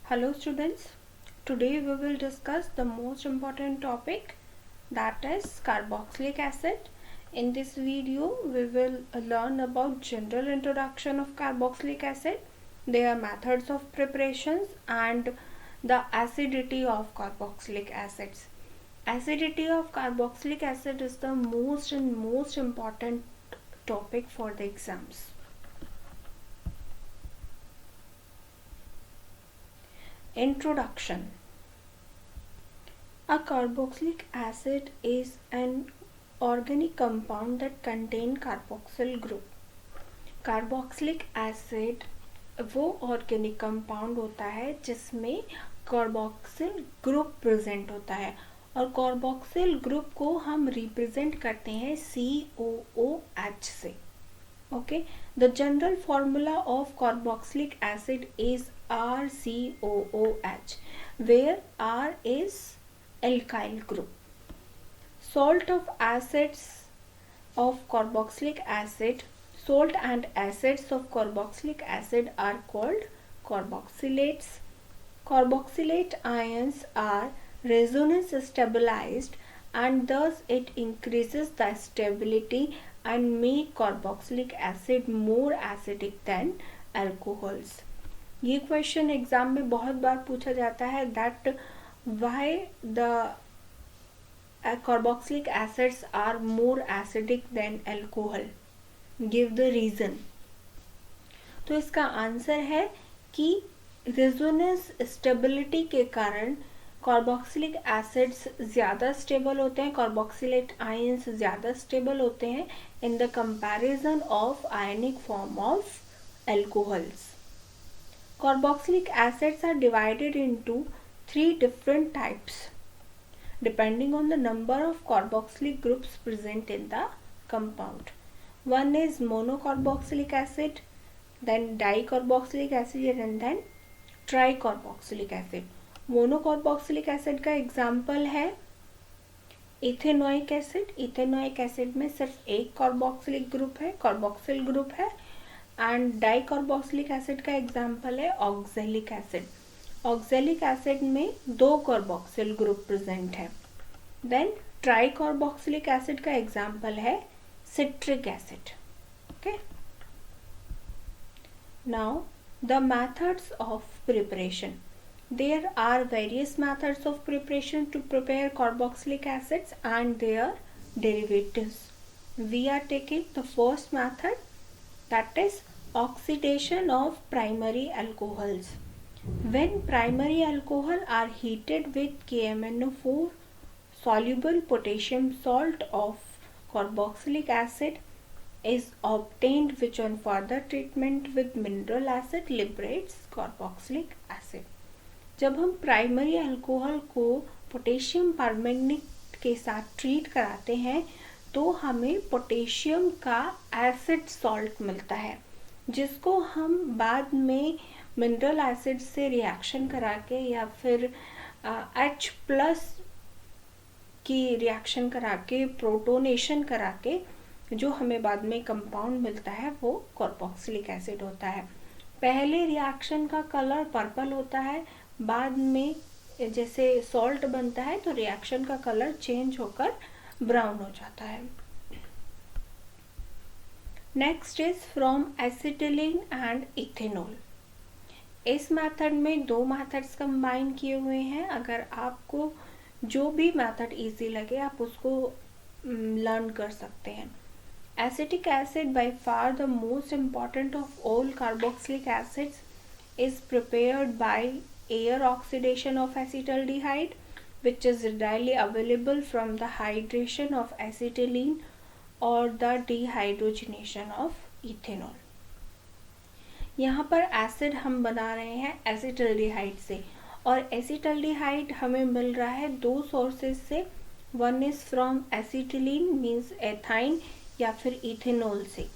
Hello students, today we will discuss the most important topic, that is carboxylic acid. In this video we will learn about general introduction of carboxylic acid, their methods of preparations and the acidity of carboxylic acids. Acidity of carboxylic acid is the most important topic for the exams. Introduction. A carboxylic acid is an organic compound that contain carboxyl group. Carboxylic acid वो organic compound होता है जिसमें carboxyl group present होता है और carboxyl group को हम represent करते हैं COOH से. Okay, the general formula of carboxylic acid is RCOOH, where R is alkyl group. Salt of acids of carboxylic acid, salt and acids of carboxylic acid are called carboxylates. Carboxylate ions are resonance stabilized and thus it increases the stability and make carboxylic acid more acidic than alcohols. ये question exam में बहुत बार पूछा जाता है that why the carboxylic acids are more acidic than alcohol, give the reason. तो इसका answer है कि रेजोनेंस स्टेबिलिटी के कारण कार्बोक्सिलिक एसिड्स ज़्यादा स्टेबल होते हैं, कार्बोक्सिलेट आयंस ज़्यादा स्टेबल होते हैं in the comparison of ionic form of alcohols. Carboxylic acids are divided into 3 different types depending on the number of carboxylic groups present in the compound. One is monocarboxylic acid, then dicarboxylic acid and then tricarboxylic acid. Monocarboxylic acid का example है ethanoic acid. Ethanoic acid में सिर्फ एक carboxylic group है, carboxyl group है. And dicarboxylic acid का example है oxalic acid. Oxalic acid में 2 कार्बोक्सिल ग्रुप प्रेजेंट है. देन ट्राइकार्बोक्सिलिक एसिड का एग्जाम्पल है citric acid. Okay, now the methods of preparation. There are various methods of preparation to prepare carboxylic acids and their derivatives. We are taking the first method, that is oxidation of primary alcohols. When primary alcohol are heated with KMnO4, soluble potassium salt of carboxylic acid is obtained, which on further treatment with mineral acid liberates carboxylic acid. जब हम primary alcohol को potassium परमैंगनीट के साथ treat कराते हैं तो हमें potassium का एसिड सॉल्ट मिलता है, जिसको हम बाद में मिनरल एसिड से रिएक्शन करा के या फिर H+ की रिएक्शन करा के प्रोटोनेशन करा के जो हमें बाद में कंपाउंड मिलता है वो कार्बोक्सिलिक एसिड होता है. पहले रिएक्शन का कलर पर्पल होता है, बाद में जैसे सॉल्ट बनता है तो रिएक्शन का कलर चेंज होकर ब्राउन हो जाता है. Next is from acetylene and ethanol. इस मेथड में 2 मेथड्स कंबाइन किए हुए हैं. अगर आपको जो भी मेथड इजी लगे आप उसको लर्न कर सकते हैं. Acetic acid by far the most important of all carboxylic acids is prepared by air oxidation of acetaldehyde, which is readily available from the hydration of acetylene or the dehydrogenation of ethanol. यहाँ पर acid हम बना रहे हैं acetaldehyde से और acetaldehyde हमें मिल रहा है 2 सोर्सेज से. One is from acetylene means ethyne या फिर इथेनॉल से.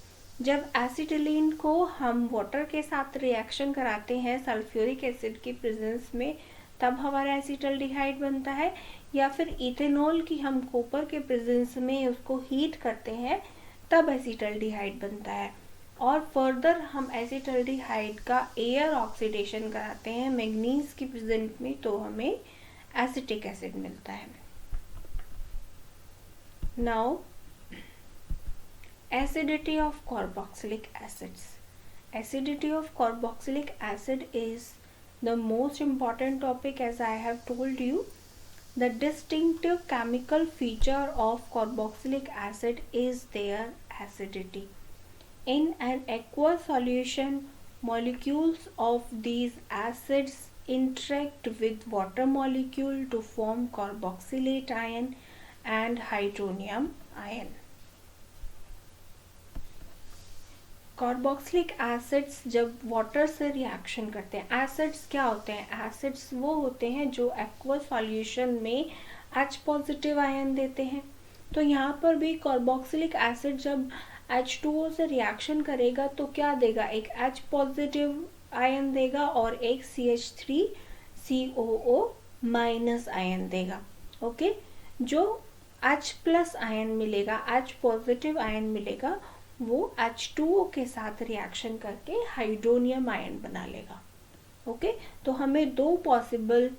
जब एसिटिलीन को हम वाटर के साथ रिएक्शन कराते हैं सल्फ्यूरिक एसिड की प्रेजेंस में तब हमारा एसिटल्डिहाइड बनता है, या फिर इथेनॉल की हम कॉपर के प्रेजेंस में उसको हीट करते हैं तब एसिटल्डिहाइड बनता है. और फर्दर हम एसिटल्डिहाइड का एयर ऑक्सीडेशन कराते हैं मैग्नीज की प्रेजेंट में, तो हमें एसिटिक एसिड मिलता है. Now acidity of carboxylic acids. Acidity of carboxylic acid is the most important topic, as I have told you. The distinctive chemical feature of carboxylic acid is their acidity. In an aqueous solution, molecules of these acids interact with water molecule to form carboxylate ion and hydronium ion. Carboxylic acids जब water से reaction करते हैं, acids क्या होते हैं? Acids वो होते हैं जो एक्वस सॉल्यूशन में H पॉजिटिव आयन देते हैं. तो यहाँ पर भी कार्बोक्सिलिक एसिड जब H2O से रिएक्शन करेगा तो क्या देगा? एक H पॉजिटिव आयन देगा और एक CH3COO माइनस आयन देगा. ओके, जो H प्लस आयन मिलेगा, H पॉजिटिव आयन मिलेगा, वो H2O के साथ रिएक्शन करके हाइड्रोनियम आयन बना लेगा. ओके, तो हमें दो पॉसिबल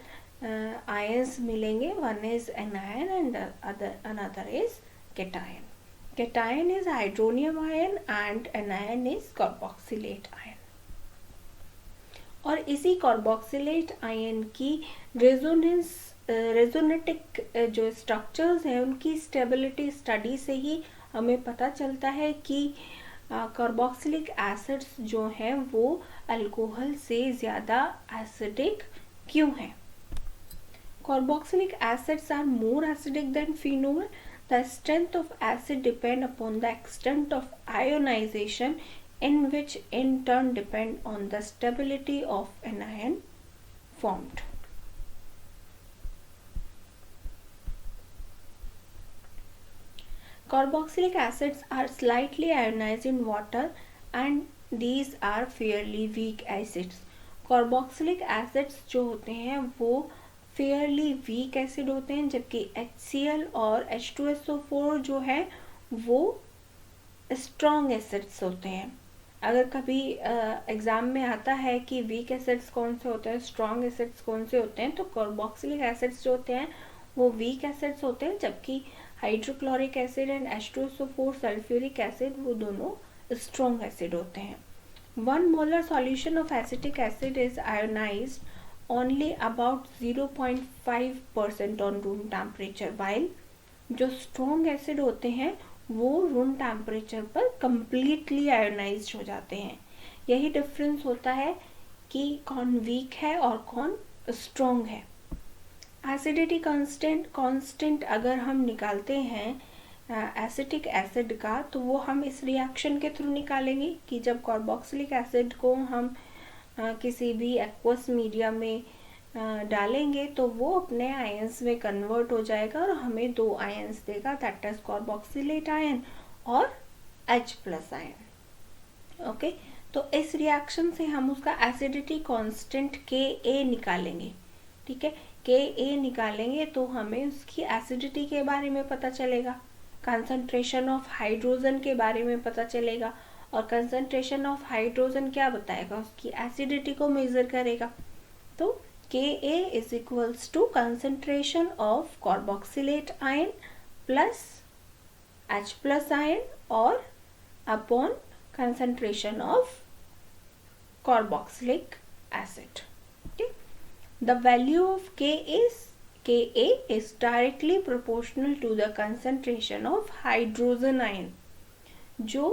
आयंस मिलेंगे. One is anion and another is cation. Cation is hydronium ion and anion is carboxylate ion. और इसी कार्बोक्सिलेट आयन की रेजोनेटिक जो स्ट्रक्चर्स हैं उनकी स्टेबिलिटी स्टडी से ही हमें पता चलता है कि कार्बोक्सिलिक एसिड्स जो हैं वो अल्कोहल से ज़्यादा एसिडिक क्यों हैं? Carboxylic acids are more acidic than phenol. The strength of acid depend upon the extent of ionization in which in turn depend on the stability of anion formed. Carboxylic acids are slightly ionized in water and these are fairly weak acids. Carboxylic acids जो होते हैं वो fairly weak acid होते हैं, जबकि HCl और H2SO4 जो है वो strong acids होते हैं. अगर कभी एग्ज़ाम में आता है कि वीक एसिड्स कौन से होते हैं, स्ट्रॉन्ग एसिड्स कौन से होते हैं, तो कार्बोक्सिलिक एसिड्स जो होते हैं वो वीक एसिड्स होते हैं, जबकि hydrochloric acid and H2SO4 sulphuric acid वो दोनों स्ट्रॉन्ग एसिड होते हैं. 1 molar solution of acetic acid is ionised only about 0.5% on room temperature, while जो स्ट्रॉन्ग एसिड होते हैं वो रूम टेम्परेचर पर कंप्लीटली आयोनाइज्ड हो जाते हैं. यही डिफरेंस होता है कि कौन वीक है और कौन स्ट्रॉन्ग है. एसिडिटी कांस्टेंट अगर हम निकालते हैं एसिटिक एसिड का, तो वो हम इस रिएक्शन के थ्रू निकालेंगे कि जब कार्बोक्सिलिक एसिड को हम किसी भी एक्वस मीडिया में डालेंगे तो वो अपने आयंस में कन्वर्ट हो जाएगा और हमें दो आयंस देगा, दैट इज कार्बोक्सिलेट आयन और H प्लस आयन. ओके, तो इस रिएक्शन से हम उसका एसिडिटी कांस्टेंट Ka निकालेंगे. ठीक है, Ka निकालेंगे तो हमें उसकी एसिडिटी के बारे में पता चलेगा, कंसंट्रेशन ऑफ हाइड्रोजन के बारे में पता चलेगा, और कंसंट्रेशन ऑफ हाइड्रोजन क्या बताएगा? उसकी एसिडिटी को मेजर करेगा. तो Ka is equals to concentration of carboxylate ion plus H plus ion or upon concentration of carboxylic acid. Okay. The value of Ka is directly proportional to the concentration of hydrogen ion. जो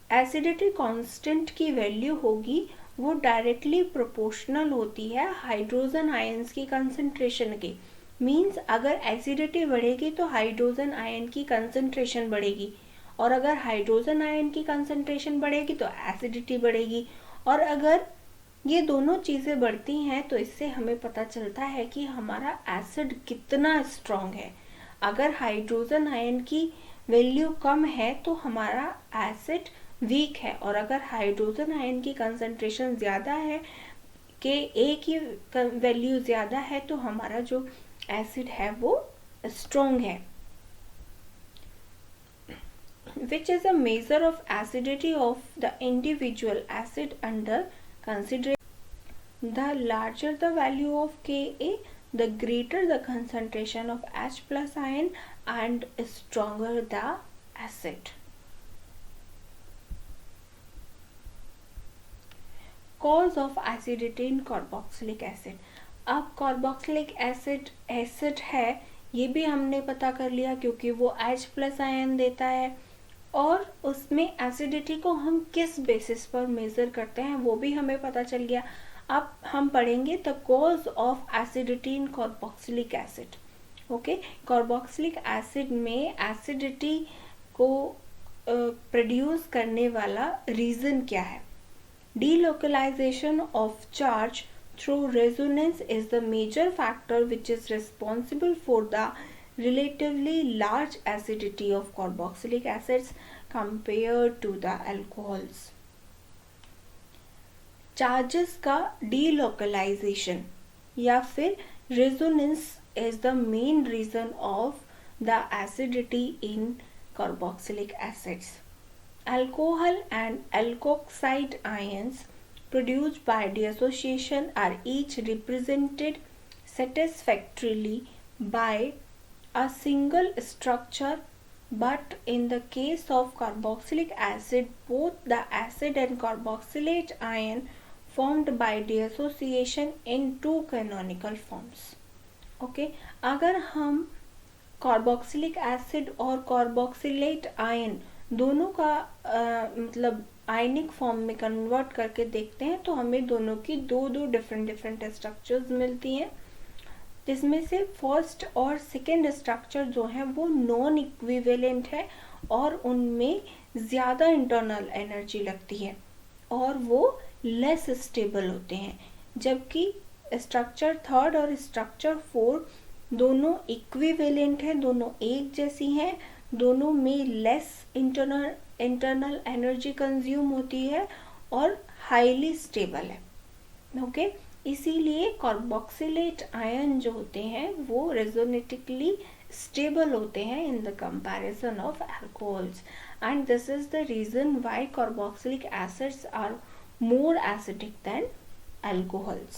acidity constant की value होगी वो directly proportional होती है hydrogen ions की concentration के. Means अगर acidity बढ़ेगी तो हाइड्रोजन आयन की कंसंट्रेशन बढ़ेगी, और अगर हाइड्रोजन आयन की कंसंट्रेशन बढ़ेगी तो एसिडिटी बढ़ेगी. और अगर ये दोनों चीज़ें बढ़ती हैं तो इससे हमें पता चलता है कि हमारा एसिड कितना स्ट्रॉन्ग है. अगर हाइड्रोजन आयन की वैल्यू कम है तो हमारा एसिड वीक है, और अगर हाइड्रोजन आयन की कंसंट्रेशन ज़्यादा है, Ka की वैल्यू ज़्यादा है, तो हमारा जो एसिड है वो स्ट्रॉन्ग है. which is a measure of acidity of the individual acid under consideration. The larger the value of Ka, the greater the concentration of H plus ion and stronger the acid. Cause of acidity in carboxylic acid. अब carboxylic acid है, ये भी हमने पता कर लिया क्योंकि वो H प्लस आयन देता है, और उसमें एसिडिटी को हम किस बेसिस पर मेजर करते हैं वो भी हमें पता चल गया. अब हम पढ़ेंगे the cause of acidity in carboxylic acid. Okay, carboxylic acid में एसिडिटी को प्रोड्यूस करने वाला रीजन क्या है? Delocalization of charge through resonance is the major factor which is responsible for the relatively large acidity of carboxylic acids compared to the alcohols. Charges का delocalization या फिर resonance is the main reason of the acidity in carboxylic acids. Alcohol and alkoxide ions produced by dissociation are each represented satisfactorily by a single structure, but in the case of carboxylic acid, both the acid and carboxylate ion formed by dissociation in two canonical forms. Okay, अगर हम carboxylic acid और carboxylate ion दोनों का मतलब ionic form में convert करके देखते हैं तो हमें दोनों की दो डिफरेंट स्ट्रक्चर्स मिलती हैं, जिसमें से फर्स्ट और सेकेंड स्ट्रक्चर जो है वो नॉन इक्विवेलेंट है और उनमें ज़्यादा इंटरनल एनर्जी लगती है और वो लेस स्टेबल होते हैं, जबकि स्ट्रक्चर थर्ड और स्ट्रक्चर फोर दोनों इक्विवेलेंट है, दोनों एक जैसी हैं, दोनों में लेस इंटरनल एनर्जी कंज्यूम होती है और हाईली स्टेबल है. ओके, इसीलिए कार्बोक्सिलेट आयन जो होते हैं वो रेजोनेटिकली स्टेबल होते हैं in the comparison of alcohols, and this is the reason why carboxylic acids are more acidic than alcohols.